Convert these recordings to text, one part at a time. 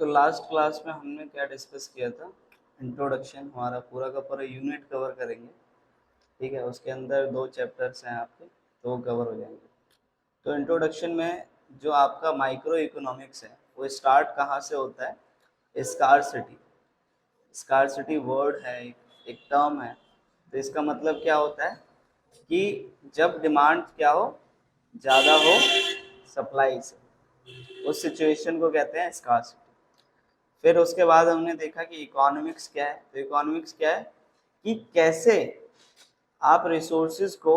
तो last class में हमने क्या डिस्कस किया था? इंट्रोडक्शन, हमारा पूरा का पूरा यूनिट कवर करेंगे। ठीक है, उसके अंदर 2 चैप्टर्स हैं आपके, तो वो कवर हो जाएंगे। तो इंट्रोडक्शन में जो आपका माइक्रो इकोनॉमिक्स है वो स्टार्ट कहाँ से होता है? स्कार्सिटी। स्कार्सिटी वर्ड है, एक टर्म है। तो इसका मतलब क्या होता है कि जब डिमांड क्या हो, ज़्यादा हो सप्लाई से, उस सिचुएशन को कहते हैं स्कार्सिटी। फिर उसके बाद हमने देखा कि इकोनॉमिक्स क्या है। तो इकोनॉमिक्स क्या है कि कैसे आप रिसोर्सेज को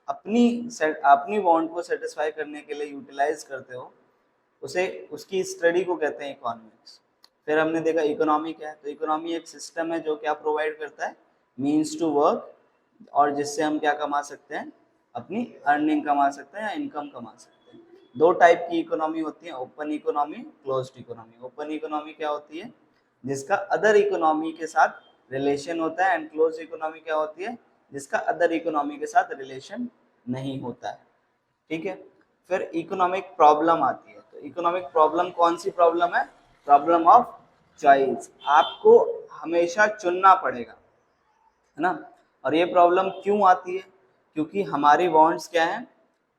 अपनी वांट को सेटिस्फाई करने के लिए यूटिलाइज करते हो, उसे उसकी स्टडी को कहते हैं इकोनॉमिक्स। फिर हमने देखा इकोनॉमी क्या है। तो इकोनॉमी एक सिस्टम है जो क्या प्रोवाइड करता है, मीन्स टू वर्क, और जिससे हम क्या कमा सकते हैं, अपनी अर्निंग कमा सकते हैं या इनकम कमा सकते हैं। 2 टाइप की इकोनॉमी होती है, open economy, closed economy. Open economy क्या होती है? जिसका अदर इकोनॉमी के साथ रिलेशन होता है, एंड क्लोज इकोनॉमी क्या होती है? जिसका अदर इकोनॉमी के साथ रिलेशन नहीं होता है। ठीक है। फिर इकोनॉमिक प्रॉब्लम आती है। तो इकोनॉमिक प्रॉब्लम कौन सी प्रॉब्लम है? Problem of choice. आपको हमेशा चुनना पड़ेगा, है ना। और ये प्रॉब्लम क्यों आती है? क्योंकि हमारी वांट्स क्या है?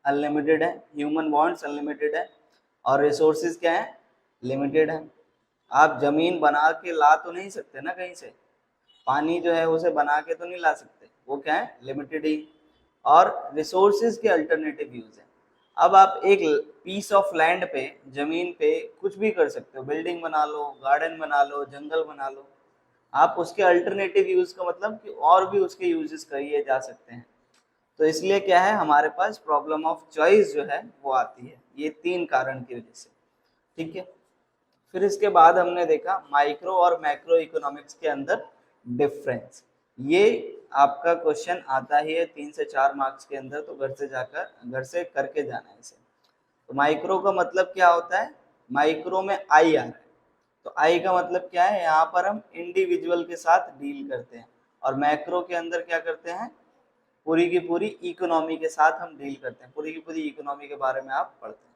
अनलिमिटेड है। ह्यूमन वांट्स अनलिमिटेड है, और रिसोर्सेज क्या है? लिमिटेड है। आप जमीन बना के ला तो नहीं सकते ना कहीं से, पानी जो है उसे बना के तो नहीं ला सकते, वो क्या है? लिमिटेड ही। और रिसोर्सेज के अल्टरनेटिव यूज है। अब आप एक पीस ऑफ लैंड पे, जमीन पे कुछ भी कर सकते हो, बिल्डिंग बना लो, गार्डन बना लो, जंगल बना लो। आप उसके अल्टरनेटिव यूज का मतलब कि और भी उसके यूजेस करिए जा सकते हैं। तो इसलिए क्या है, हमारे पास प्रॉब्लम ऑफ चॉइस जो है वो आती है, ये 3 कारण की वजह से। ठीक है। फिर इसके बाद हमने देखा माइक्रो और मैक्रो इकोनॉमिक्स के अंदर डिफरेंस। ये आपका क्वेश्चन आता ही है 3 से 4 मार्क्स के अंदर, तो घर से करके जाना है इसे। तो माइक्रो का मतलब क्या होता है? माइक्रो में आई आ रहा है, तो आई का मतलब क्या है? यहाँ पर हम इंडिविजुअल के साथ डील करते हैं, और मैक्रो के अंदर क्या करते हैं? पूरी की पूरी इकोनॉमी के साथ हम डील करते हैं, पूरी की पूरी इकोनॉमी के बारे में आप पढ़ते हैं।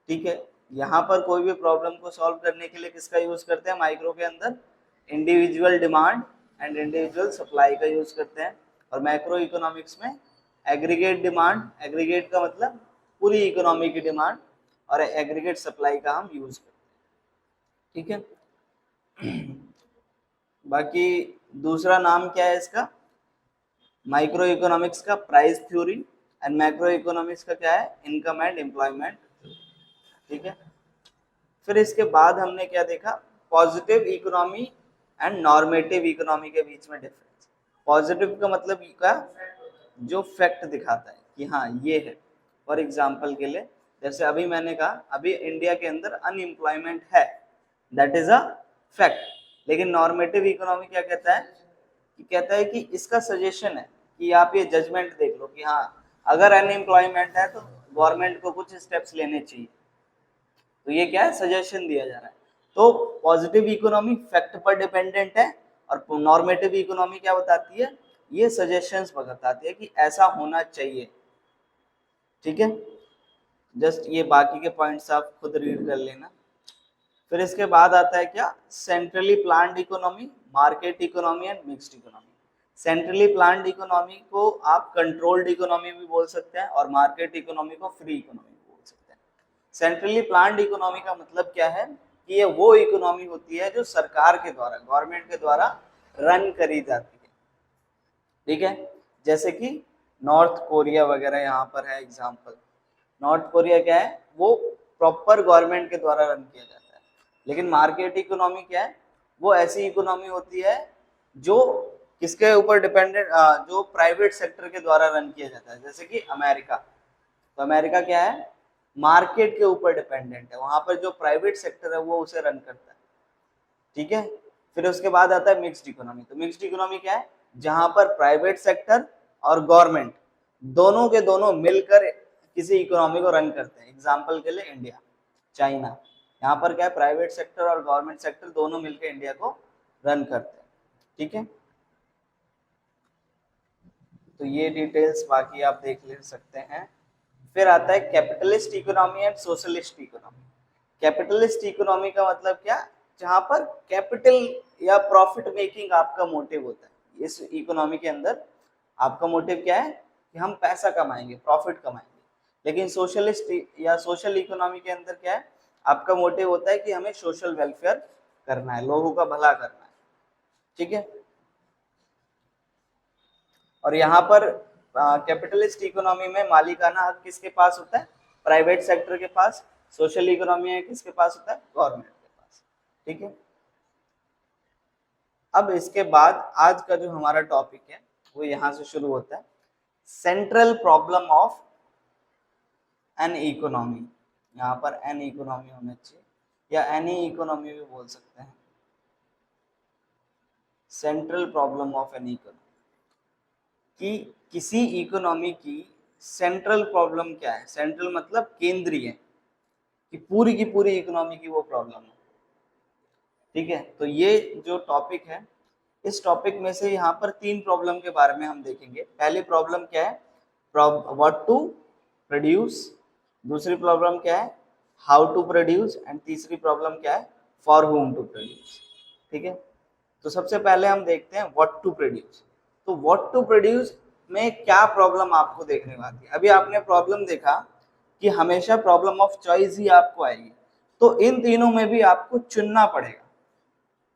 ठीक है। यहाँ पर कोई भी प्रॉब्लम को सॉल्व करने के लिए किसका यूज करते हैं? माइक्रो के अंदर individual demand and individual supply का यूज करते हैं, और मैक्रो इकोनॉमिक्स में एग्रीगेट डिमांड, एग्रीगेट का मतलब पूरी इकोनॉमी की डिमांड, और एग्रीगेट सप्लाई का हम यूज करते हैं। ठीक है। बाकी दूसरा नाम क्या है इसका? माइक्रो इकोनॉमिक्स का price theory, and macro economics का क्या है? Income and employment. ठीक है। फिर इसके बाद हमने क्या देखा? Positive economy and normative economy के बीच में डिफरेंस। पॉजिटिव का मतलब क्या? जो फैक्ट दिखाता है कि हाँ ये है। फॉर एग्जाम्पल के लिए, जैसे अभी मैंने कहा अभी इंडिया के अंदर अनएम्प्लॉयमेंट है, दैट इज अ फैक्ट। लेकिन नॉर्मेटिव इकोनॉमी क्या कहता है? कि कहता है कि इसका सजेशन है कि आप ये जजमेंट देख लो कि हाँ अगर अनएम्प्लॉयमेंट है तो गवर्नमेंट को कुछ स्टेप्स लेने चाहिए। तो ये क्या है? सजेशन दिया जा रहा है। तो पॉजिटिव इकोनॉमी फैक्ट पर डिपेंडेंट है, और नॉर्मेटिव इकोनॉमी क्या बताती है? ये सजेशंस बताती है कि ऐसा होना चाहिए। ठीक है। जस्ट ये बाकी के पॉइंट्स आप खुद रीड कर लेना। फिर इसके बाद आता है क्या? Centrally planned economy, market economy and mixed economy. Centrally planned economy को आप कंट्रोल्ड इकोनॉमी भी बोल सकते हैं, और मार्केट इकोनॉमी को फ्री इकोनॉमी भी बोल सकते हैं। सेंट्रली प्लान्ड इकोनॉमी का मतलब क्या है? कि ये वो इकोनॉमी होती है जो सरकार के द्वारा, गवर्नमेंट के द्वारा रन करी जाती है। ठीक है। जैसे कि नॉर्थ कोरिया वगैरह यहाँ पर है एग्जाम्पल। नॉर्थ कोरिया क्या है? वो प्रॉपर गवर्नमेंट के द्वारा रन किया जाता है। लेकिन मार्केट इकोनॉमी क्या है? वो ऐसी इकोनॉमी होती है जो किसके ऊपर डिपेंडेंट, जो प्राइवेट सेक्टर के द्वारा रन किया जाता है, जैसे कि अमेरिका। तो अमेरिका क्या है? मार्केट के ऊपर डिपेंडेंट है, वहां पर जो प्राइवेट सेक्टर है वो उसे रन करता है। ठीक है। फिर उसके बाद आता है मिक्स्ड इकोनॉमी। तो मिक्स्ड इकोनॉमी क्या है? जहां पर प्राइवेट सेक्टर और गवर्नमेंट दोनों के दोनों मिलकर किसी इकोनॉमी को रन करते हैं। एग्जाम्पल के लिए इंडिया, चाइना, यहाँ पर क्या है? प्राइवेट सेक्टर और गवर्नमेंट सेक्टर दोनों मिलकर इंडिया को रन करते हैं। ठीक है। तो ये डिटेल्स बाकी आप देख ले सकते हैं। फिर आता है capitalist economy and socialist economy. Capitalist economy का मतलब क्या? जहां पर कैपिटल या प्रॉफिट मेकिंग आपका मोटिव होता है। इस इकोनॉमी के अंदर आपका मोटिव क्या है कि हम पैसा कमाएंगे, प्रॉफिट कमाएंगे। लेकिन सोशलिस्ट या सोशल इकोनॉमी के अंदर क्या है, आपका मोटिव होता है कि हमें सोशल वेलफेयर करना है, लोगों का भला करना है। ठीक है। और यहाँ पर कैपिटलिस्ट इकोनॉमी में मालिकाना हक किसके पास होता है, प्राइवेट सेक्टर के पास। सोशल इकोनॉमी में किसके पास होता है, गवर्नमेंट के पास। ठीक है। अब इसके बाद आज का जो हमारा टॉपिक है वो यहाँ से शुरू होता है, central problem of an economy. यहाँ पर एन इकोनॉमी होना चाहिए या एनी इकोनॉमी भी बोल सकते हैं। Central problem of an economy, कि किसी इकोनॉमी की सेंट्रल प्रॉब्लम क्या है। सेंट्रल मतलब केंद्रीय, कि पूरी की पूरी इकोनॉमी की वो प्रॉब्लम है। ठीक है। तो ये जो टॉपिक है, इस टॉपिक में से यहाँ पर 3 प्रॉब्लम के बारे में हम देखेंगे। पहली प्रॉब्लम क्या है, व्हाट टू प्रोड्यूस। दूसरी प्रॉब्लम क्या है, हाउ टू प्रोड्यूस। एंड तीसरी प्रॉब्लम क्या है, फॉर whom टू प्रोड्यूस। ठीक है। तो सबसे पहले हम देखते हैं व्हाट टू प्रोड्यूस। तो व्हाट टू प्रोड्यूस में क्या प्रॉब्लम आपको देखने को आती है। अभी आपने प्रॉब्लम देखा कि हमेशा प्रॉब्लम ऑफ चॉइस ही आपको आएगी, तो इन तीनों में भी आपको चुनना पड़ेगा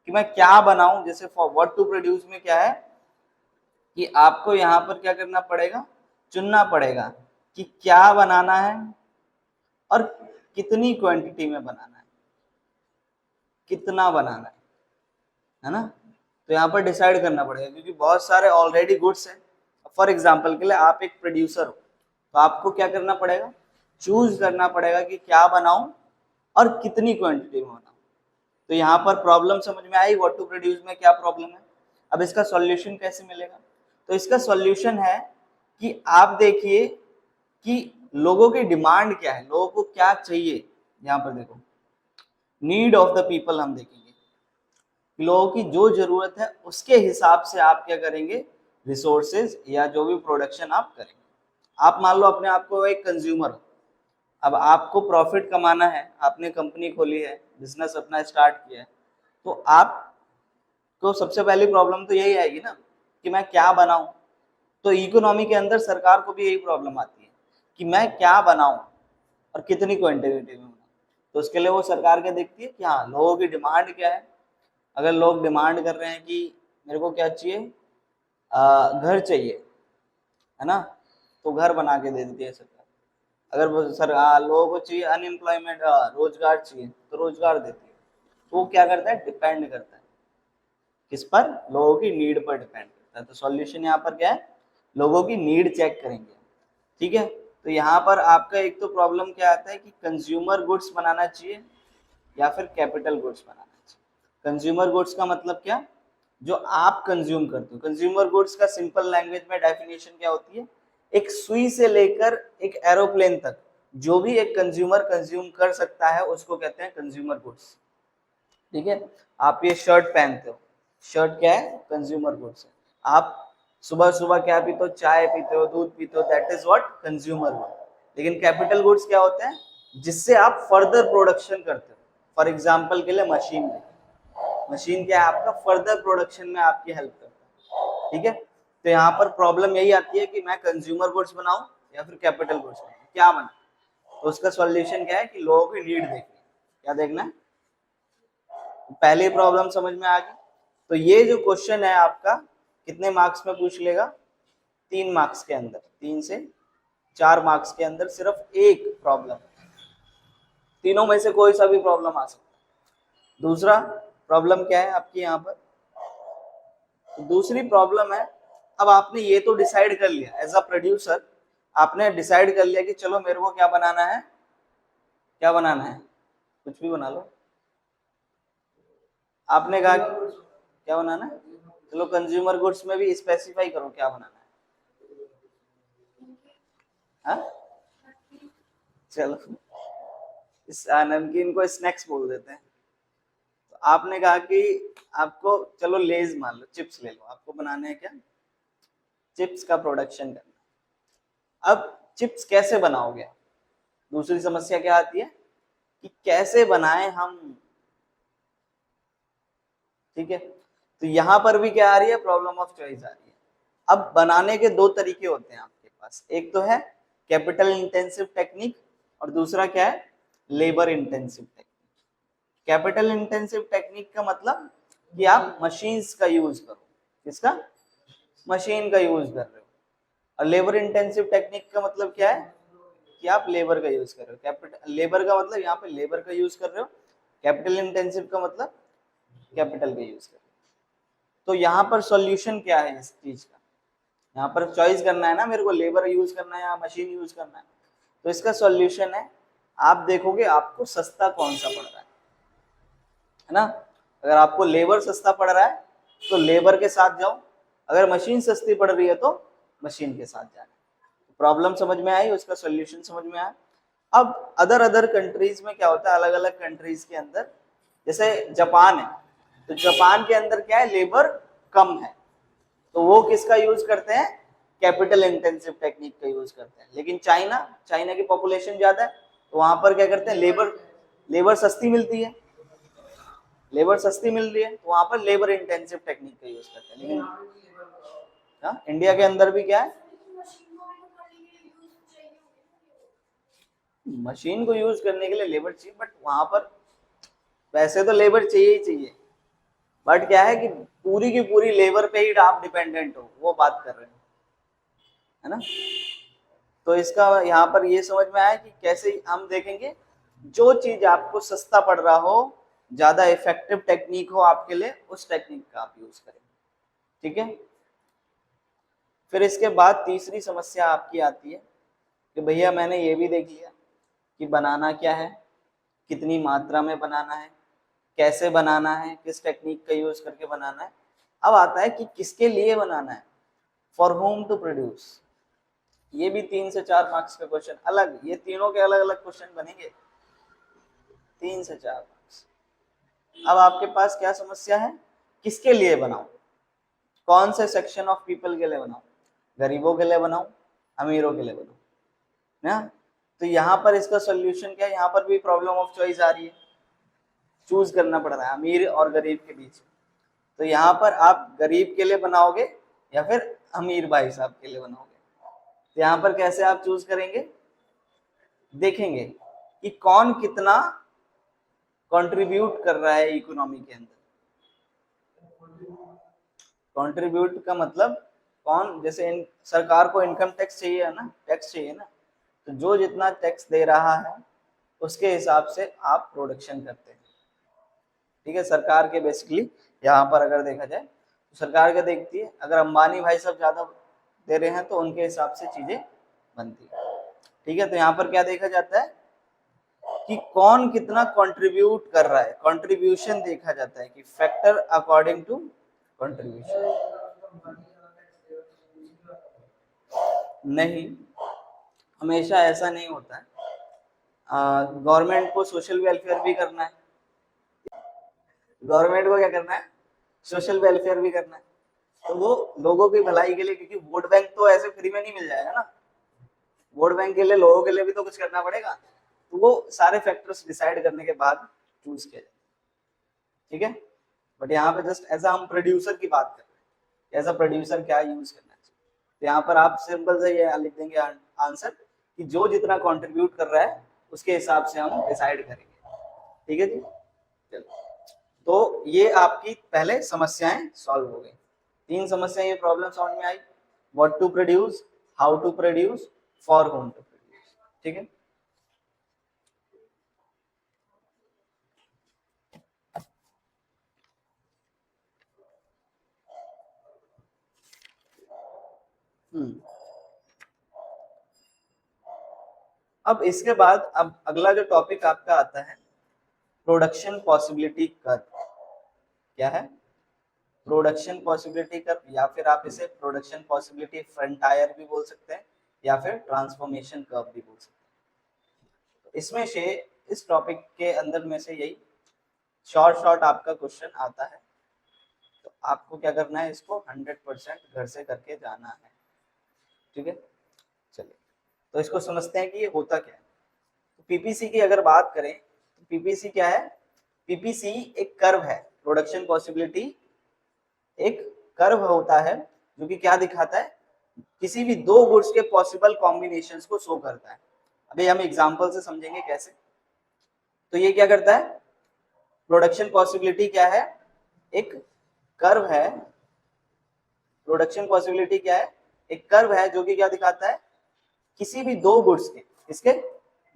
कि मैं क्या बनाऊं। जैसे फॉर व्हाट टू प्रोड्यूस में क्या है कि आपको यहाँ पर क्या करना पड़ेगा, चुनना पड़ेगा कि क्या बनाना है और कितनी क्वांटिटी में बनाना है, कितना बनाना है ना। तो यहाँ पर डिसाइड करना पड़ेगा, क्योंकि बहुत सारे ऑलरेडी गुड्स हैं। फॉर एग्जाम्पल के लिए आप एक प्रोड्यूसर हो, तो आपको क्या करना पड़ेगा, चूज करना पड़ेगा कि क्या बनाऊं और कितनी क्वांटिटी में बनाऊं। तो यहाँ पर प्रॉब्लम समझ में आई, व्हाट टू प्रोड्यूस में क्या प्रॉब्लम है। अब इसका सॉल्यूशन कैसे मिलेगा, तो इसका सॉल्यूशन है कि आप देखिए कि लोगों की डिमांड क्या है, लोगों को क्या चाहिए। यहाँ पर देखो, नीड ऑफ द पीपल हम देखेंगे, लोगों की जो जरूरत है उसके हिसाब से आप क्या करेंगे, रिसोर्सेज या जो भी प्रोडक्शन आप करेंगे। आप मान लो अपने आप को एक कंज्यूमर हो, अब आपको प्रॉफिट कमाना है, आपने कंपनी खोली है, बिजनेस अपना स्टार्ट किया है, तो आपको सबसे पहली प्रॉब्लम तो यही आएगी ना कि मैं क्या बनाऊं। तो इकोनॉमी के अंदर सरकार को भी यही प्रॉब्लम आती है कि मैं क्या बनाऊं और कितनी क्वांटिटी में बनाऊं। तो उसके लिए वो सरकार क्या देखती है कि हाँ, लोगों की डिमांड क्या है। अगर लोग डिमांड कर रहे हैं कि मेरे को क्या चाहिए, घर चाहिए, है ना, तो घर बना के दे देती है सरकार। अगर वो लोगों को चाहिए अनएम्प्लॉयमेंट, रोजगार चाहिए, तो रोजगार देती है। तो वो क्या करता है, डिपेंड करता है किस पर, लोगों की नीड पर डिपेंड करता है। तो सॉल्यूशन यहाँ पर क्या है, लोगों की नीड चेक करेंगे। ठीक है। तो यहाँ पर आपका एक तो प्रॉब्लम क्या आता है कि कंज्यूमर गुड्स बनाना चाहिए या फिर कैपिटल गुड्स बनाना चाहिए। कंज्यूमर गुड्स का मतलब क्या, जो आप कंज्यूम करते हो। कंज्यूमर गुड्स का सिंपल लैंग्वेज में डेफिनेशन क्या होती है, एक सुई से लेकर एक एरोप्लेन तक जो भी एक कंज्यूमर कंज्यूम कर सकता है उसको कहते हैं कंज्यूमर गुड्स। ठीक है। आप ये शर्ट पहनते हो, शर्ट क्या है, कंज्यूमर गुड्स है। आप सुबह सुबह क्या पीते हो, चाय पीते हो, दूध पीते हो, that is what, consumer good. लेकिन कैपिटल गुड्स क्या होते हैं, जिससे आप फर्दर प्रोडक्शन करते हो। फॉर एग्जाम्पल के लिए मशीन, मशीन क्या है आपका, फर्दर प्रोडक्शन में आपकी हेल्प करता है। ठीक है। तो यहाँ पर प्रॉब्लम यही आती है कि मैं कंज्यूमर गुड्स बनाऊं या फिर कैपिटल गुड्स बनाऊं, क्या बनाऊं। तो उसका सॉल्यूशन क्या है कि लोगों की नीड देखनी है। क्या देखना है, पहली प्रॉब्लम समझ में आ गई। तो ये जो क्वेश्चन है आपका कितने मार्क्स में पूछ लेगा, 3 मार्क्स के अंदर, 3 से 4 मार्क्स के अंदर सिर्फ एक प्रॉब्लम, तीनों में से कोई सा भी प्रॉब्लम आ सकता है। दूसरा प्रॉब्लम क्या है आपकी यहाँ पर, तो दूसरी प्रॉब्लम है, अब आपने ये तो डिसाइड कर लिया एज अ प्रोड्यूसर, आपने डिसाइड कर लिया कि चलो मेरे को क्या बनाना है, क्या बनाना है, कुछ भी बना लो। आपने कहा क्या बनाना है, चलो कंज्यूमर गुड्स में भी स्पेसिफाई करो क्या बनाना है। हाँ? चलो इस नमकीन को स्नैक्स बोल देते हैं। तो आपने कहा कि आपको चलो लेज मान लो, चिप्स ले लो, आपको बनाने हैं क्या, चिप्स का प्रोडक्शन करना। अब चिप्स कैसे बनाओगे, दूसरी समस्या क्या आती है कि कैसे बनाएं हम ठीक है, तो यहाँ पर भी क्या आ रही है, प्रॉब्लम ऑफ चॉइस आ रही है। अब बनाने के दो तरीके होते हैं आपके पास, एक तो है कैपिटल इंटेंसिव टेक्निक और दूसरा क्या है, labour intensive technique. Capital intensive technique का मतलब कि आप मशीन्स का यूज करो, किसका, मशीन का यूज कर रहे हो। और लेबर इंटेंसिव टेक्निक का मतलब क्या है कि आप लेबर का यूज कर रहे हो। कैपिटल लेबर का मतलब यहाँ पे लेबर का यूज कर रहे हो, कैपिटल इंटेंसिव का मतलब कैपिटल का यूज कर रहे हो। तो यहाँ पर सॉल्यूशन क्या है इस चीज का, यहाँ पर चॉइस करना है ना मेरे को, लेबर यूज करना है या मशीन यूज करना है। तो इसका सॉल्यूशन है, आप देखोगे आपको सस्ता कौन सा पड़ रहा है ना। अगर आपको लेबर सस्ता पड़ रहा है तो लेबर के साथ जाओ, अगर मशीन सस्ती पड़ रही है तो मशीन के साथ जाना। प्रॉब्लम समझ में आई, उसका सॉल्यूशन समझ में आया। अब अदर कंट्रीज में क्या होता है, अलग अलग कंट्रीज के अंदर, जैसे जापान है, तो जापान के अंदर क्या है, लेबर कम है, तो वो किसका यूज करते हैं, कैपिटल इंटेंसिव टेक्निक का यूज करते हैं। लेकिन चाइना की पॉपुलेशन ज्यादा है, तो वहां पर क्या करते हैं, लेबर सस्ती मिलती है, लेबर सस्ती मिल रही है, तो वहां पर लेबर इंटेंसिव टेक्निक का यूज करते हैं। लेकिन इंडिया के अंदर भी क्या है, मशीन को यूज करने के लिए लेबर चाहिए, बट वहां पर वैसे तो लेबर चाहिए ही चाहिए, बट क्या है कि पूरी की पूरी लेबर पे ही आप डिपेंडेंट हो, वो बात कर रहे हैं, है ना। तो इसका यहाँ पर ये समझ में आया कि कैसे हम देखेंगे, जो चीज आपको सस्ता पड़ रहा हो, ज्यादा इफेक्टिव टेक्निक हो आपके लिए, उस टेक्निक का आप यूज करें, ठीक है। फिर इसके बाद तीसरी समस्या आपकी आती है कि भैया मैंने ये भी देख लिया कि बनाना क्या है, कितनी मात्रा में बनाना है, कैसे बनाना है, किस टेक्निक का यूज करके बनाना है। अब आता है कि किसके लिए बनाना है, फॉर होम टू प्रोड्यूस। ये भी 3 से 4 मार्क्स का क्वेश्चन, अलग, ये तीनों के अलग अलग क्वेश्चन बनेंगे, 3 से 4 मार्क्स। अब आपके पास क्या समस्या है, किसके लिए बनाऊं, कौन से सेक्शन ऑफ पीपल के लिए बनाऊं, गरीबों के लिए बनाऊं, अमीरों के लिए बनाऊं ना। तो यहाँ पर इसका सोल्यूशन क्या है, यहाँ पर भी प्रॉब्लम ऑफ चॉइस आ रही है, चूज करना पड़ रहा है अमीर और गरीब के बीच। तो यहाँ पर आप गरीब के लिए बनाओगे या फिर अमीर भाई साहब के लिए बनाओगे, तो यहाँ पर कैसे आप चूज करेंगे, देखेंगे कि कौन कितना कंट्रीब्यूट कर रहा है इकोनॉमी के अंदर। कंट्रीब्यूट का मतलब कौन, जैसे सरकार को इनकम टैक्स चाहिए ना, टैक्स चाहिए ना, तो जो जितना टैक्स दे रहा है उसके हिसाब से आप प्रोडक्शन करते हैं, ठीक है। सरकार के बेसिकली यहाँ पर अगर देखा जाए तो सरकार क्या देखती है, अगर अंबानी भाई साहब ज्यादा दे रहे हैं तो उनके हिसाब से चीजें बनती है, ठीक है। तो यहाँ पर क्या देखा जाता है कि कौन कितना कंट्रीब्यूट कर रहा है, कंट्रीब्यूशन देखा जाता है कि फैक्टर अकॉर्डिंग टू कंट्रीब्यूशन। नहीं, हमेशा ऐसा नहीं होता है, गवर्नमेंट को सोशल वेलफेयर भी करना है, गवर्नमेंट को क्या करना है, सोशल वेलफेयर भी करना है, तो वो लोगों की भलाई के लिए, क्योंकि वोट बैंक तो ऐसे फ्री में नहीं मिल जाएगा ना, वोट बैंक के लिए लोगों के लिए भी तो कुछ करना पड़ेगा, तो वो सारे फैक्टर्स डिसाइड करने के बाद चूज किया जाए, ठीक है। बट यहाँ पे जस्ट एज हम प्रोड्यूसर की बात कर रहे हैं, एज अ प्रोड्यूसर क्या यूज करना चाहिए। तो यहाँ पर आप सिंपल से ये लिख देंगे आंसर कि जो जितना कंट्रीब्यूट कर रहा है उसके हिसाब से हम डिसाइड करेंगे, ठीक है जी। चलो, तो ये आपकी पहले समस्याएं सॉल्व हो गई, 3 समस्याएं, ये प्रॉब्लम समझ में आई, what to produce, how to produce, for whom to produce, ठीक है। अब इसके बाद अब अगला जो टॉपिक आपका आता है, प्रोडक्शन पॉसिबिलिटी कर्व। क्या है, प्रोडक्शन पॉसिबिलिटी कर्व, या फिर आप इसे प्रोडक्शन पॉसिबिलिटी फ्रंटायर भी बोल सकते हैं, या फिर ट्रांसफॉर्मेशन कर्व भी बोल सकते हैं। तो इसमें से इस टॉपिक के अंदर में से यही शॉर्ट आपका क्वेश्चन आता है, तो आपको क्या करना है, इसको 100% घर से करके जाना है, ठीक है। चलिए, तो इसको समझते हैं कि ये होता क्या है। तो पीपीसी की अगर बात करें तो पीपीसी क्या है, पीपीसी एक कर्व है, प्रोडक्शन पॉसिबिलिटी एक कर्व होता है जो कि क्या दिखाता है, किसी भी दो गुड्स के पॉसिबल कॉम्बिनेशंस को शो करता है। अभी हम एग्जांपल से समझेंगे कैसे। तो ये क्या करता है, प्रोडक्शन पॉसिबिलिटी क्या है, एक कर्व है। प्रोडक्शन पॉसिबिलिटी क्या है, एक कर्व है जो कि क्या दिखाता है, किसी भी दो गुड्स के, इसके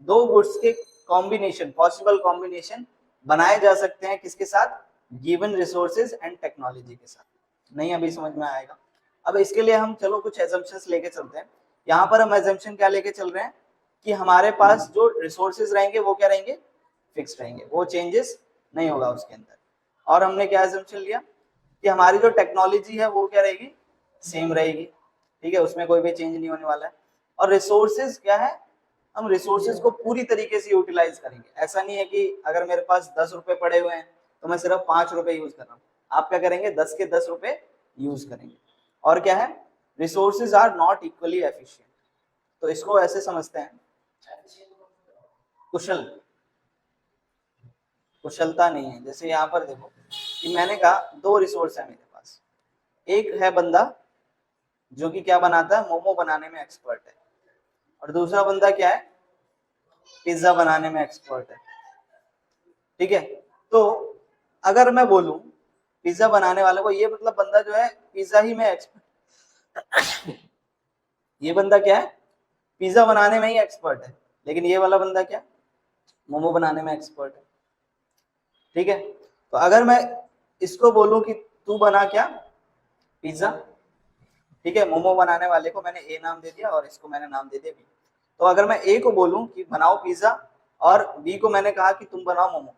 दो गुड्स के कॉम्बिनेशन, पॉसिबल कॉम्बिनेशन बनाए जा सकते हैं किसके साथ, गिवन रिसोर्सेज एंड टेक्नोलॉजी के साथ। नहीं अभी समझ में आएगा। अब इसके लिए हम चलो कुछ एजम्पशंस लेके चलते हैं। यहाँ पर हम एजम्पशन क्या लेके चल रहे हैं कि हमारे पास जो रिसोर्सेज रहेंगे वो क्या रहेंगे, फिक्स रहेंगे, वो चेंजेस नहीं होगा उसके अंदर। और हमने क्या एजम्पशन लिया कि हमारी जो टेक्नोलॉजी है वो क्या रहेगी, सेम रहेगी, ठीक है, उसमें कोई भी चेंज नहीं होने वाला है। और रिसोर्सेज क्या है, हम रिसोर्सेज को पूरी तरीके से यूटिलाइज करेंगे। ऐसा नहीं है कि अगर मेरे पास 10 रुपए पड़े हुए हैं तो मैं सिर्फ 5 रुपए यूज कर रहा हूँ, आप क्या करेंगे 10 के 10 रुपए यूज करेंगे। और क्या है, resources are not equally efficient, तो इसको ऐसे समझते हैं, कुशल, कुशलता नहीं है। जैसे यहाँ पर देखो कि मैंने कहा दो रिसोर्स है मेरे पास, एक है बंदा जो कि क्या बनाता है, मोमो बनाने में एक्सपर्ट है, और दूसरा बंदा क्या है, पिज्जा बनाने में एक्सपर्ट है, ठीक है। तो अगर मैं बोलूं पिज्जा बनाने वाले को, ये मतलब बंदा जो है पिज्जा ही में एक्सपर्ट, ये बंदा क्या है, पिज्जा बनाने में ही एक्सपर्ट है, लेकिन ये वाला बंदा क्या, मोमो बनाने में एक्सपर्ट है, ठीक है। तो अगर मैं इसको बोलूं कि तू बना क्या, पिज्जा, ठीक है, मोमो बनाने वाले को मैंने ए नाम दे दिया और इसको मैंने नाम दे दिया बी। तो अगर मैं ए को बोलूं कि बनाओ पिज्जा और बी को मैंने कहा कि तुम बनाओ मोमो,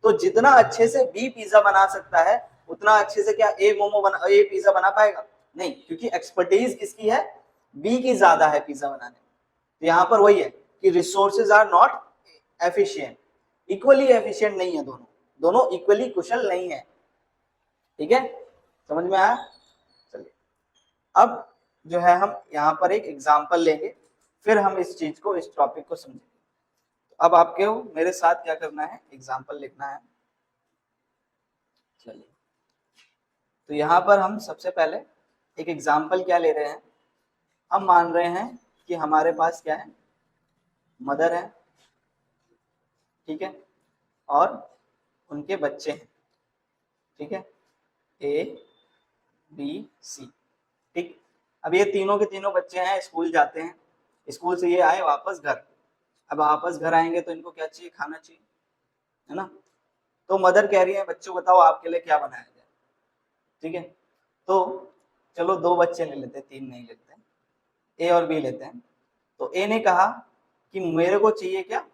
तो जितना अच्छे से बी पिज्जा बना सकता है उतना अच्छे से क्या ए पिज्जा बना पाएगा, नहीं, क्योंकि एक्सपर्टीज किसकी है, बी की ज्यादा है पिज्जा बनाने में। तो यहाँ पर वही है कि resources are not efficient, equally efficient नहीं है, दोनों दोनों इक्वली कुशल नहीं है, ठीक है, समझ में आया। चलिए अब जो है हम यहाँ पर एक एग्जाम्पल लेंगे, फिर हम इस चीज को, इस टॉपिक को समझेंगे। तो अब आपके मेरे साथ क्या करना है, एग्जाम्पल लिखना है। चलिए तो यहाँ पर हम सबसे पहले एक एग्जाम्पल क्या ले रहे हैं, हम मान रहे हैं कि हमारे पास क्या है, मदर है, ठीक है, और उनके बच्चे हैं, ठीक है, ए बी सी, ठीक। अब ये तीनों के तीनों बच्चे हैं, स्कूल जाते हैं, स्कूल से ये आए वापस घर। अब वापस घर आएंगे तो इनको क्या चाहिए, खाना चाहिए, है ना। तो मदर कह रही है बच्चों बताओ आपके लिए क्या बनाया जाए, ठीक है। तो चलो दो बच्चे ले लेते हैं, तीन नहीं लेते हैं, ए और बी लेते हैं। तो ए ने कहा कि मेरे को चाहिए क्या,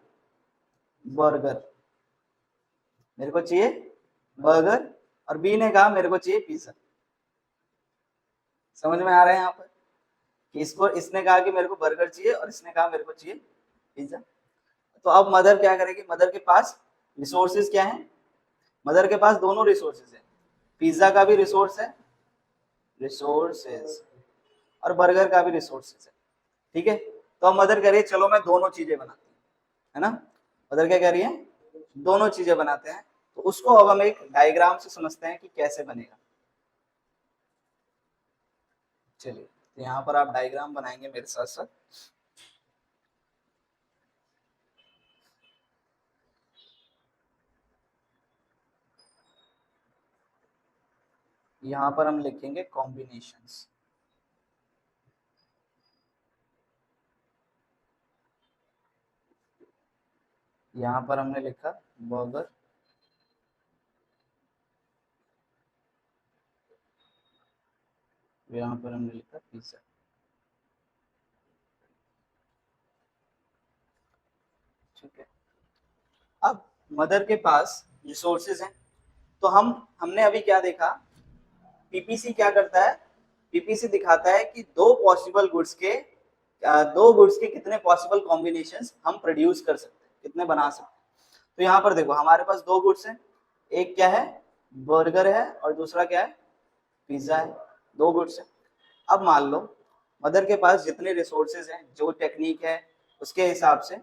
बर्गर, मेरे को चाहिए बर्गर, और बी ने कहा मेरे को चाहिए पिज्जा। समझ में आ रहा है यहाँ पर कि इसको, इसने कहा कि मेरे को बर्गर चाहिए और इसने कहा मेरे को चाहिए पिज्जा। तो अब मदर क्या करेगी, मदर के पास रिसोर्सेज क्या है, मदर के पास दोनों रिसोर्सेज है, पिज्जा का भी रिसोर्स है, रिसोर्सेज, और बर्गर का भी रिसोर्सेज है, ठीक है। तो अब मदर कह रही है चलो मैं दोनों चीजें बनाती हूँ, है ना, मदर क्या कह रही है, दोनों चीजें बनाते हैं। तो उसको अब हम एक डायग्राम से समझते हैं कि कैसे बनेगा। चलिए तो यहाँ पर आप डायग्राम बनाएंगे मेरे साथ साथ। यहाँ पर हम लिखेंगे कॉम्बिनेशंस, यहाँ पर हमने लिखा बर्गर, यहाँ पर हमने लिखा पिज्जा, ठीक है। अब मदर के पास रिसोर्सेज हैं, तो हमने अभी क्या देखा, पीपीसी क्या करता है, पीपीसी दिखाता है कि दो गुड्स के कितने पॉसिबल कॉम्बिनेशंस हम प्रोड्यूस कर सकते हैं, कितने बना सकते हैं। तो यहाँ पर देखो हमारे पास दो गुड्स हैं, एक क्या है, बर्गर है, और दूसरा क्या है, पिज्जा है, दो गुड्स है। अब मान लो मदर के पास जितने रिसोर्सेज हैं, जो टेक्निक है उसके हिसाब से,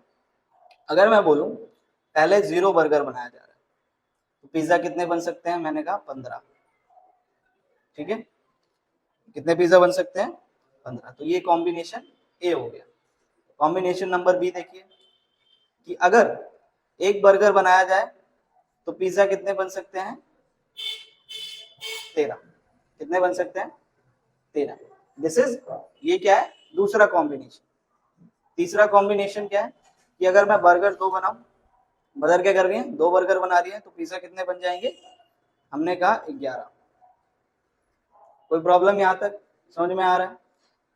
अगर मैं बोलूं पहले 0 बर्गर बनाया जा रहा है, तो पिज्जा कितने बन सकते हैं, मैंने कहा 15। ठीक है, कितने पिज्जा बन सकते हैं, 15। तो ये कॉम्बिनेशन ए हो गया। कॉम्बिनेशन नंबर बी देखिए कि अगर एक बर्गर बनाया जाए तो पिज्जा कितने बन सकते हैं, 13। कितने बन सकते हैं, 13। दिस इज, ये क्या है, दूसरा कॉम्बिनेशन। तीसरा कॉम्बिनेशन क्या है कि अगर मैं बर्गर दो बनाऊं, मदर क्या कर रही है, 2 बर्गर बना रही है, तो पिज्जा कितने बन जाएंगे, हमने कहा 11। कोई प्रॉब्लम यहां तक समझ में आ रहा है।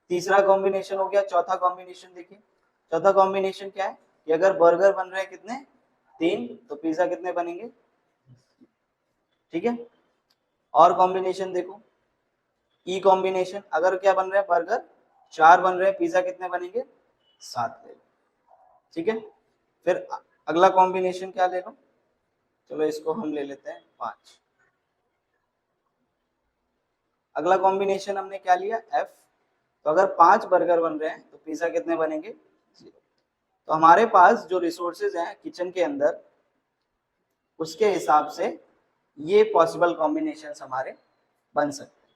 तीसरा कॉम्बिनेशन हो गया। चौथा कॉम्बिनेशन देखिए, चौथा कॉम्बिनेशन क्या है कि अगर बर्गर बन रहे हैं कितने, 3, तो पिज्जा कितने बनेंगे। ठीक है, और कॉम्बिनेशन देखो, ई कॉम्बिनेशन, अगर क्या बन रहे हैं, बर्गर 4 बन रहे हैं, पिज्जा कितने बनेंगे, 7 ले लो। ठीक है, फिर अगला कॉम्बिनेशन क्या ले लो, चलो इसको हम ले लेते हैं 5। अगला कॉम्बिनेशन हमने क्या लिया, एफ। तो अगर 5 बर्गर बन रहे हैं तो पिज्जा कितने बनेंगे, 0। तो हमारे पास जो रिसोर्सेज हैं किचन के अंदर, उसके हिसाब से ये पॉसिबल कॉम्बिनेशंस हमारे बन सकते हैं।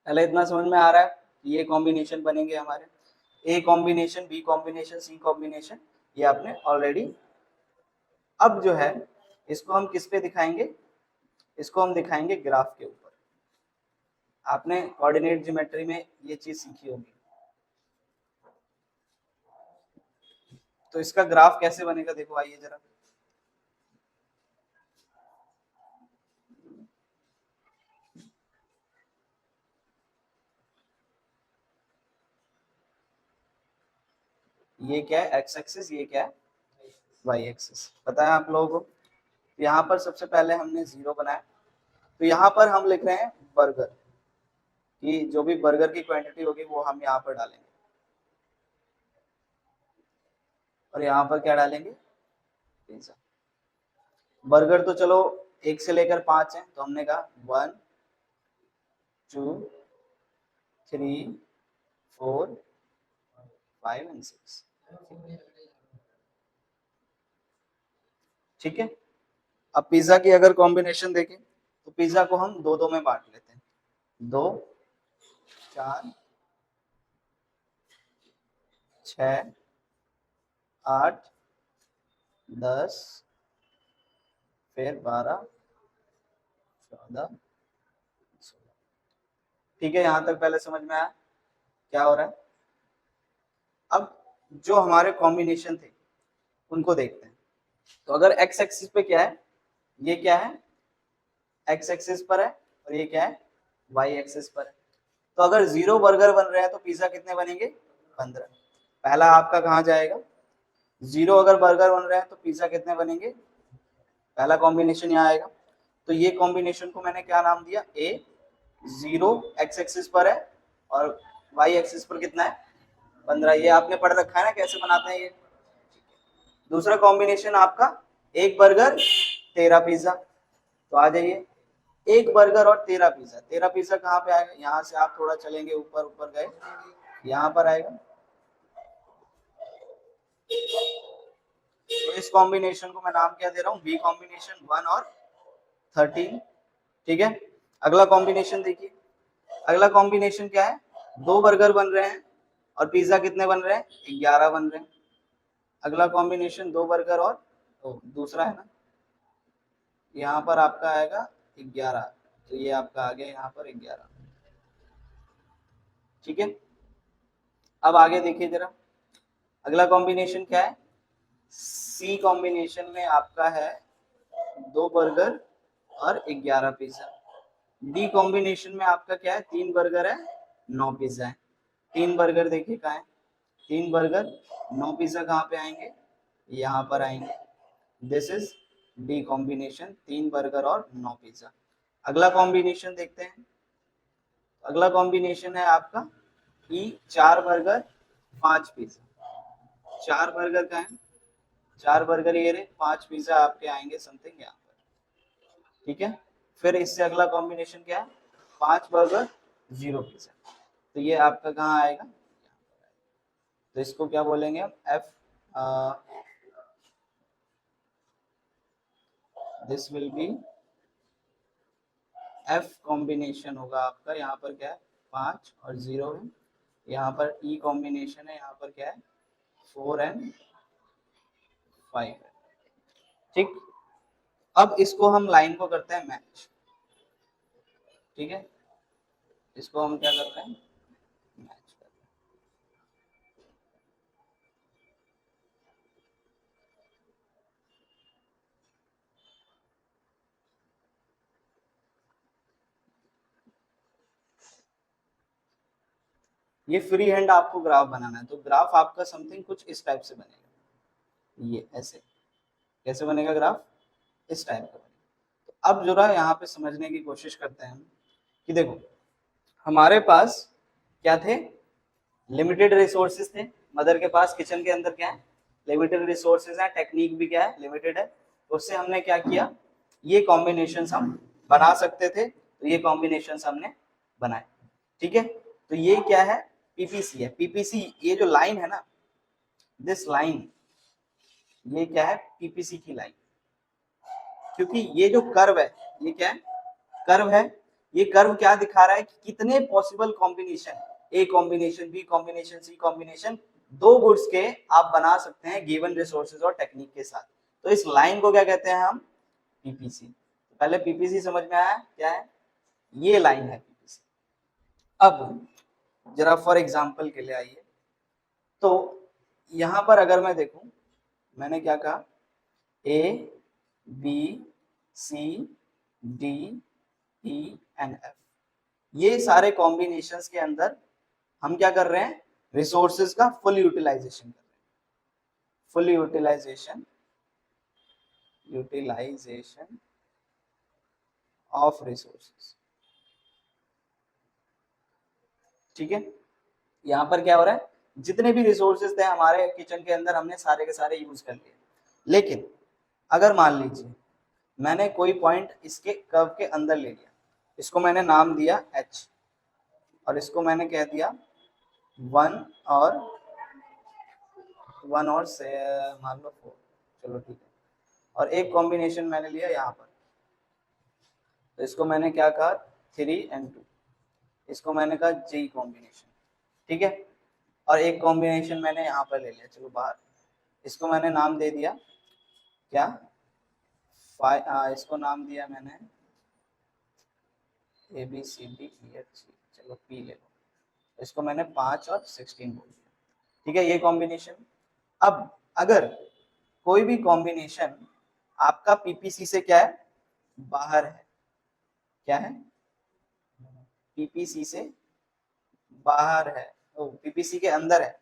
पहले इतना समझ में आ रहा है कि ये कॉम्बिनेशन बनेंगे हमारे, A combination, B combination, C combination, ये आपने ऑलरेडी। अब जो है इसको हम किस पे दिखाएंगे, इसको हम दिखाएंगे ग्राफ के ऊपर। आपने कोऑर्डिनेट ज्योमेट्री में ये चीज सीखी होगी। तो इसका ग्राफ कैसे बनेगा देखो, आइए जरा। ये क्या है, एक्स एक्सिस, ये क्या है, वाई एक्सिस। पता है आप लोगों को। यहाँ पर सबसे पहले हमने 0 बनाया, तो यहाँ पर हम लिख रहे हैं बर्गर, कि जो भी बर्गर की क्वांटिटी होगी वो हम यहाँ पर डालेंगे, और यहाँ पर क्या डालेंगे, पिज्जा। बर्गर तो चलो 1 से लेकर 5 है, तो हमने कहा 1 2 3 4 5 एंड 6। ठीक है, अब पिज्जा की अगर कॉम्बिनेशन देखें तो पिज्जा को हम 2-2 में बांट लेते हैं, 2 4 6 8 10 फिर 12 14 16। ठीक है, यहां तक पहले समझ में आया क्या हो रहा है। अब जो हमारे कॉम्बिनेशन थे उनको देखते हैं। तो अगर एक्स एक्सिस पे क्या है, ये क्या है, एक्स एक्सिस पर है, और ये क्या है, वाई एक्सिस पर है। तो अगर 0 बर्गर बन रहे हैं तो पिज्जा कितने बनेंगे, 15। पहला आपका कहाँ जाएगा, 0 अगर बर्गर बन रहे हैं तो पिज्जा कितने बनेंगे, पहला कॉम्बिनेशन यहाँ आएगा। तो ये कॉम्बिनेशन को मैंने क्या नाम दिया, ए। 0 एक्स एक्सिस पर है और वाई एक्सिस पर कितना है, 15। ये आपने पढ़ रखा है ना कैसे बनाते हैं ये। दूसरा कॉम्बिनेशन आपका, 1 बर्गर 13 पिज्जा। तो आ जाइए, 1 बर्गर और 13 पिज्जा। 13 पिज्जा कहाँ पे आएगा, यहाँ से आप थोड़ा चलेंगे ऊपर, ऊपर गए, यहाँ पर आएगा। तो इस कॉम्बिनेशन को मैं नाम क्या दे रहा हूँ, बी कॉम्बिनेशन, 1 और 13। ठीक है, अगला कॉम्बिनेशन देखिए। अगला कॉम्बिनेशन क्या है, 2 बर्गर बन रहे हैं और पिज्जा कितने बन रहे हैं, 11 बन रहे हैं। अगला कॉम्बिनेशन 2 बर्गर और दूसरा है ना, यहाँ पर आपका आएगा 11। तो ये आपका आ गया यहाँ पर 11। ठीक है, अब आगे देखिए जरा, अगला कॉम्बिनेशन क्या है, सी कॉम्बिनेशन में आपका है 2 बर्गर और 11 पिज्जा। डी कॉम्बिनेशन में आपका क्या है, 3 बर्गर है, 9 पिज्जा है। 3 बर्गर देखिए कहाँ है, 3 बर्गर 9 पिज्जा कहाँ पे आएंगे, यहाँ पर आएंगे। This is D combination, 3 burger और 9 पिज्जा। अगला कॉम्बिनेशन देखते हैं। अगला कॉम्बिनेशन है आपका ई, 4 बर्गर 5 पिज्जा। 4 बर्गर का है, 4 बर्गर ये रहे, 5 पिज्जा आपके आएंगे समथिंग यहाँ पर। ठीक है, फिर इससे अगला कॉम्बिनेशन क्या है, 5 बर्गर 0 पिज्जा। तो ये आपका कहाँ आएगा, तो इसको क्या बोलेंगे हम, F. This will be F combination होगा आपका। यहाँ पर क्या है 5 और 0 है, यहाँ पर ई कॉम्बिनेशन है, यहाँ पर क्या है 4 एंड 5 है। ठीक, अब इसको हम लाइन को करते हैं मैच। ठीक है, इसको हम क्या करते हैं मैच करते हैं। ये फ्री हैंड आपको ग्राफ बनाना है, तो ग्राफ आपका समथिंग कुछ इस टाइप से बनेगा। ये ऐसे कैसे बनेगा ग्राफ, इस टाइप का बनेगा। तो अब जरा यहाँ पे समझने की कोशिश करते हैं कि देखो हमारे पास क्या थे, लिमिटेड रिसोर्सेज थे। मदर के पास किचन के अंदर क्या है लिमिटेड रिसोर्सेज है, टेक्निक भी क्या है लिमिटेड है। तो उससे हमने क्या किया, ये कॉम्बिनेशंस हम बना सकते थे, तो ये कॉम्बिनेशंस हमने बनाए। ठीक है, तो ये क्या है पीपीसी है। पीपीसी ये जो लाइन है ना, दिस लाइन, ये क्या है पीपीसी की लाइन। क्योंकि ये जो कर्व है ये क्या है कर्व है, ये कर्व क्या दिखा रहा है कि कितने possible combination, A combination, B combination, C combination, दो गुड्स के आप बना सकते हैं गिवन रिसोर्सेज और टेक्निक के साथ। तो इस लाइन को क्या कहते हैं हम पीपीसी। तो पहले पीपीसी समझ में आया क्या है, ये लाइन है पीपीसी। अब जरा फॉर एग्जांपल के लिए आइए, तो यहां पर अगर मैं देखूं, मैंने क्या कहा A B C D E and F, ये सारे कॉम्बिनेशंस के अंदर हम क्या कर रहे हैं रिसोर्सेज का फुल यूटिलाइजेशन कर रहे हैं। Full utilization of resources. ठीक है, यहाँ पर क्या हो रहा है जितने भी रिसोर्सेज थे हमारे किचन के अंदर हमने सारे के सारे यूज कर लिए। लेकिन अगर मान लीजिए मैंने कोई पॉइंट इसके कर्व के अंदर ले लिया, इसको मैंने नाम दिया एच, और इसको मैंने कह दिया 1 और से मान लो 4, चलो ठीक है। और एक कॉम्बिनेशन मैंने लिया यहाँ पर, तो इसको मैंने क्या कहा 3 and 2, इसको मैंने कहा जी कॉम्बिनेशन। ठीक है, और एक कॉम्बिनेशन मैंने यहाँ पर ले लिया, चलो बाहर, इसको मैंने नाम दे दिया क्या इसको नाम दिया मैंने A B C D E F G, चलो पी ले लो, इसको मैंने 5 और 16 बोल दिया। ठीक है, ये कॉम्बिनेशन। अब अगर कोई भी कॉम्बिनेशन आपका पीपीसी से क्या है बाहर है, क्या है पीपीसी से बाहर है, तो पीपीसी के अंदर है,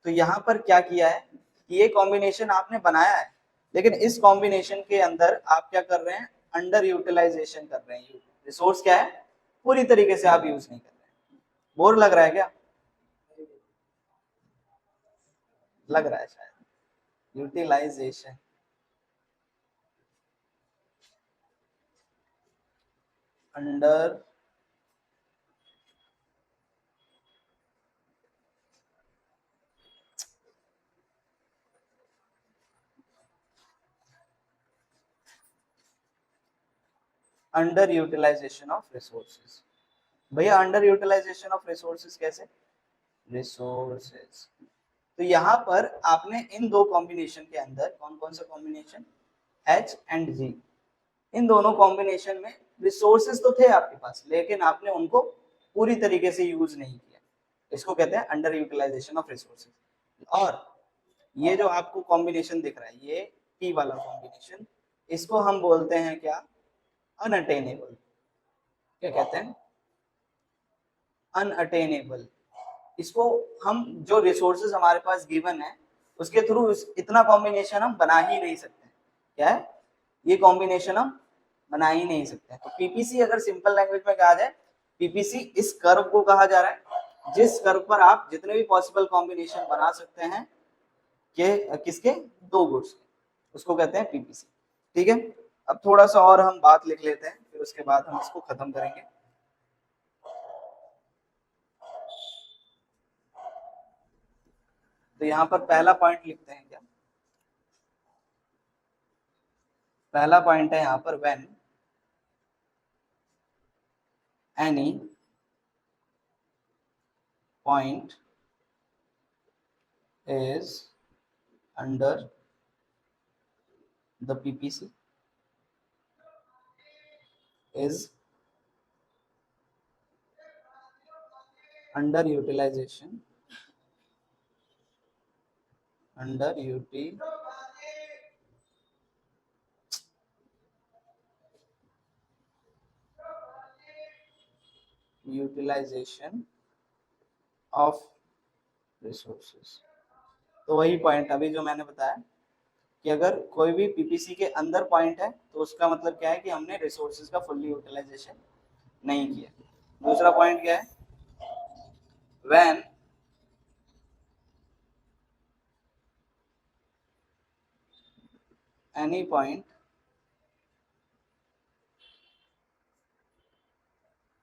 तो यहाँ पर क्या किया है कि ये कॉम्बिनेशन आपने बनाया है, लेकिन इस कॉम्बिनेशन के अंदर आप क्या कर रहे हैं अंडर यूटिलाइजेशन कर रहे हैं। रिसोर्स क्या है पूरी तरीके से आप यूज नहीं कर रहे हैं। बोर लग रहा है क्या, लग रहा है शायद। Utilization under under utilization of resources. भैया अंडर यूटिलाइजेशन ऑफ रिसोर्सेज कैसे, रिसोर्सेज, तो यहाँ पर आपने इन दो कॉम्बिनेशन के अंदर कौन कौन सा कॉम्बिनेशन एच एंड जी, इन दोनों कॉम्बिनेशन में रिसोर्सेज तो थे आपके पास, लेकिन आपने उनको पूरी तरीके से यूज नहीं किया, इसको कहते हैं अंडर यूटिलाइजेशन ऑफ रिसोर्सेज। और ये जो आपको कॉम्बिनेशन दिख रहा है ये पी वाला कॉम्बिनेशन, इसको हम बोलते हैं क्या अनअटेनेबल। क्या कहते हैं अनअटेनेबल। इसको हम जो रिसोर्सेज हमारे पास गिवन है उसके थ्रू इतना कॉम्बिनेशन हम बना ही नहीं सकते। क्या है ये कॉम्बिनेशन हम बना ही नहीं सकते। तो पीपीसी अगर सिंपल लैंग्वेज में कहा जाए, पीपीसी इस कर्व को कहा जा रहा है जिस कर्व पर आप जितने भी पॉसिबल कॉम्बिनेशन बना सकते हैं कि किसके दो गुड्स, उसको कहते हैं पीपीसी। ठीक है, अब थोड़ा सा और हम बात लिख लेते हैं, फिर उसके बाद हम इसको खत्म करेंगे। तो यहाँ पर पहला पॉइंट लिखते हैं क्या, पहला पॉइंट है यहाँ पर when any point is under the PPC is under utilization utilization of resources. तो वही पॉइंट अभी जो मैंने बताया कि अगर कोई भी पीपीसी के अंदर पॉइंट है तो उसका मतलब क्या है कि हमने रिसोर्सेज का फुल्ली यूटिलाइजेशन नहीं किया। दूसरा पॉइंट क्या है, when any point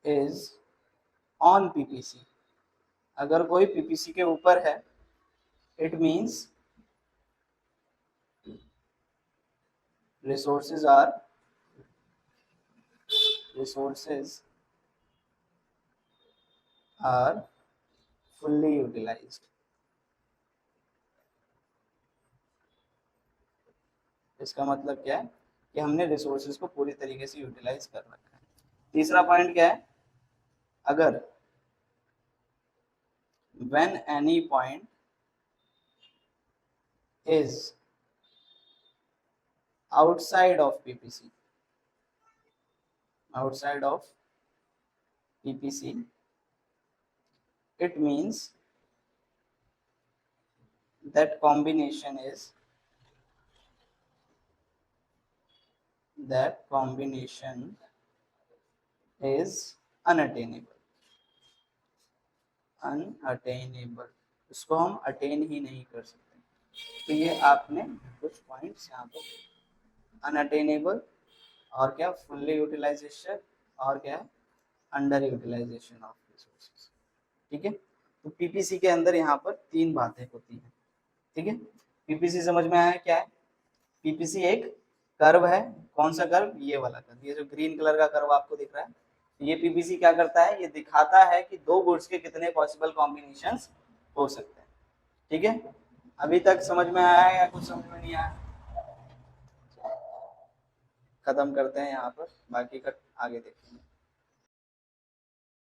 is on PPC, अगर कोई पीपीसी के ऊपर है it means resources are fully utilized। इसका मतलब क्या है कि हमने रिसोर्सेज को पूरी तरीके से यूटिलाइज कर रखा है। तीसरा पॉइंट क्या है, अगर when any point is outside of PPC it means that combination is unattainable, उसको हम अटेन ही नहीं कर सकते। तो ये आपने कुछ पॉइंट्स यहाँ पर, अनअटेनेबल और क्या, फुल्ली यूटिलाइजेशन और क्या है, अंडर यूटिलाइजेशन ऑफ रिसोर्सेज। ठीक है, तो पीपीसी के अंदर यहाँ पर तीन बातें होती हैं। ठीक है, पीपीसी समझ में आया क्या है? पीपीसी एक कर्व है। कौन सा कर्व? ये वाला कर्व, ये जो ग्रीन कलर का कर्व आपको दिख रहा है, ये पीपीसी क्या करता है, ये दिखाता है कि दो गुड्स के कितने पॉसिबल कॉम्बिनेशंस हो सकते हैं। ठीक है, अभी तक समझ में आया है या कुछ समझ में नहीं आया? खत्म करते हैं यहाँ पर, बाकी का आगे देखेंगे।